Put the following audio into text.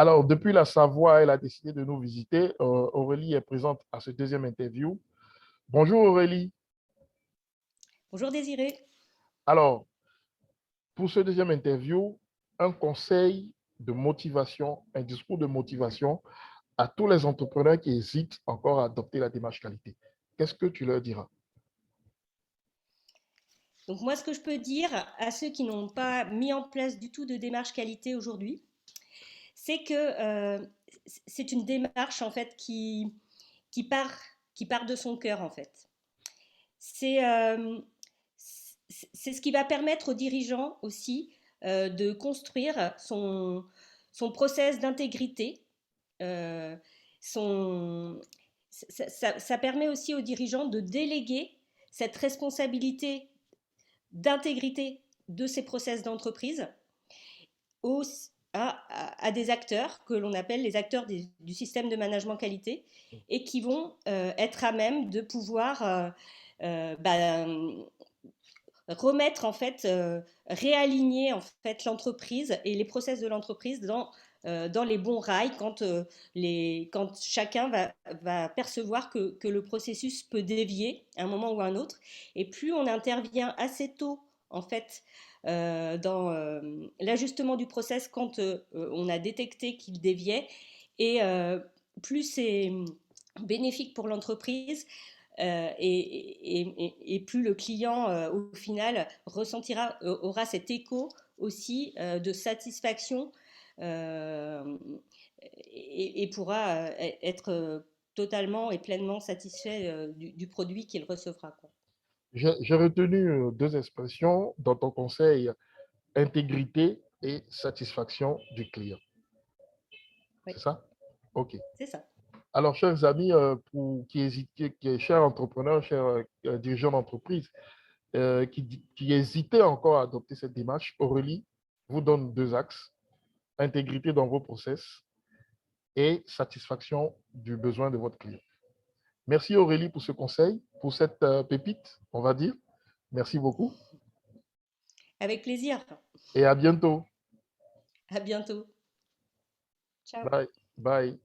Alors, depuis la Savoie, elle a décidé de nous visiter. Aurélie est présente à ce deuxième interview. Bonjour Aurélie. Bonjour Désiré. Alors, pour ce deuxième interview, un conseil de motivation, un discours de motivation à tous les entrepreneurs qui hésitent encore à adopter la démarche qualité. Qu'est-ce que tu leur diras? Donc moi, ce que je peux dire à ceux qui n'ont pas mis en place du tout de démarche qualité aujourd'hui, c'est que c'est une démarche en fait qui part, qui part de son cœur en fait. C'est c'est ce qui va permettre aux dirigeants aussi de construire son process d'intégrité. euh, son, ça permet aussi aux dirigeants de déléguer cette responsabilité d'intégrité de ces process d'entreprise aux, à des acteurs que l'on appelle les acteurs du système de management qualité et qui vont être à même de pouvoir remettre en fait, réaligner en fait l'entreprise et les process de l'entreprise dans les bons rails quand chacun va percevoir que le processus peut dévier à un moment ou à un autre. Et plus on intervient assez tôt en fait dans l'ajustement du process quand on a détecté qu'il déviait et plus c'est bénéfique pour l'entreprise et plus le client, au final, aura cet écho aussi de satisfaction et pourra être totalement et pleinement satisfait du produit qu'il recevra, quoi. J'ai retenu deux expressions dans ton conseil, intégrité et satisfaction du client. Oui, C'est ça? OK. c'est ça. Alors, chers amis, pour chers entrepreneurs, chers dirigeants d'entreprise, qui hésitaient encore à adopter cette démarche, Aurélie vous donne deux axes, intégrité dans vos process et satisfaction du besoin de votre client. Merci Aurélie pour ce conseil, pour cette pépite, on va dire. Merci beaucoup Avec plaisir. et à bientôt. À bientôt. Ciao. Bye. Bye.